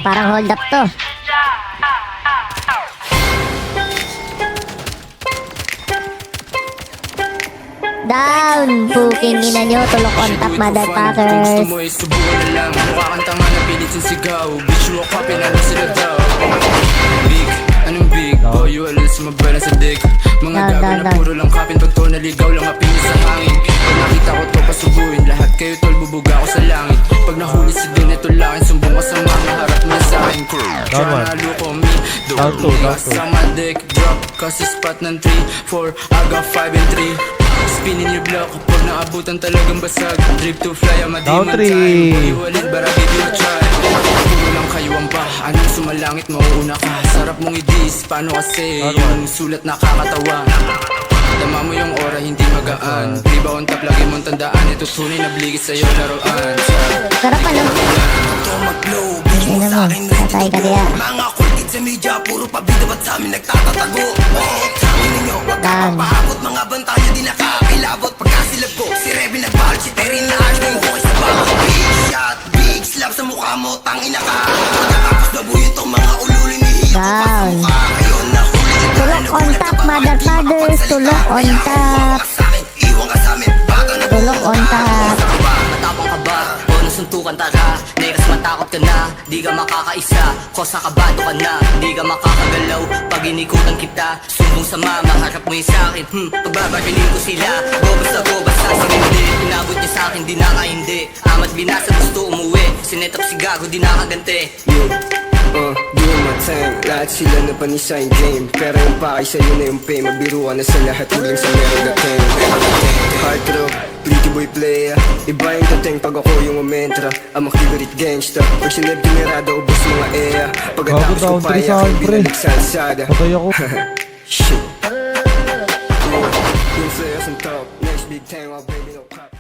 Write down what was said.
Parang hold up to. Down! Puking ina nyo, tulok on top, motherfuckers. Gusto mo ay subukan na lang. Mukha kang tanga na pilit yung sigaw. Bitch, mo ka, pinalo sila daw. Big, anong big? Boy, wala sumabala sa dick. Mga gago na puro lang kapin. Pag to naligaw lang apinis sa hangin. Pag nakita ko to pasubuin, lahat kayo tol, bubuga ako sa langit. Pag nahuli si din ito langit, sumbong ka sa mga harap mo sa akin. Tryna look on me, don't sa my dick. Drop, kasi spot ng 3, 4, I got 5 and 3. Spinning your block kapag naabutan talagang basag. Drip to fly, I'm a demon time. Boy, walid, but I give you a try. Puro lang kayo ang ba, anong sumalangit, mauuna ka. Sarap mong i-diss, paano kasi yung sulat nakakatawa. Dama mo yung aura, hindi magaan. Riba on top, lagi mong tandaan. Ito tunay na bligis sa'yo, laruan. Sarap ano? Ito mag-blow, bitch mo sa'kin Patay ka diya. mga kulkit sa media, puro pabida ba't sa'min nagtatatago. Sa'kin ninyo, wag ka papaabot. Mga bantayo di nakakilabot. Pagkasilab ko, si Revy nagbalit. Si Terry na ash na yung buhay sa baka. Big shot, big slap sa mukha mo, tangina ka. Pagkatapos nabuyo itong mga ululi ni Hiyo. Down. Ngayon na huli. Tulok on top, motherfuckers. Tulok on top. Iwan ka sa'min, baka na Tulok on top. Matapang ka ba? O nasuntukan tara? Nekas matakot ka na, di ka makakaisa. Kosa kabado ka na, di ka makakagalaw. Pag inikutan kita, sumbong sa mama, harap mo yung sa'kin. Pagbabarilin ko sila, gobas sa sinindi. Inabot niya sa'kin, di nakahindi. Amat binasa, gusto umuwi. Sinetap si Gago, di nakaganti. Doing my time, lahat sila na panisa yung game. Pero yung pakay sa'yo na yung pay, mabiruan na sa lahat, huling sa meron dating. Hard rock, pretty boy player. Iba yung dating pag ako yung umentra. Ang makibirit gangsta, pag sineb generado, ubos mga eya. Pagkatapos ko paya, kay binalik sa alsada. Patay ako. Shit. Yung players on top, next big time, I'll baby no cop.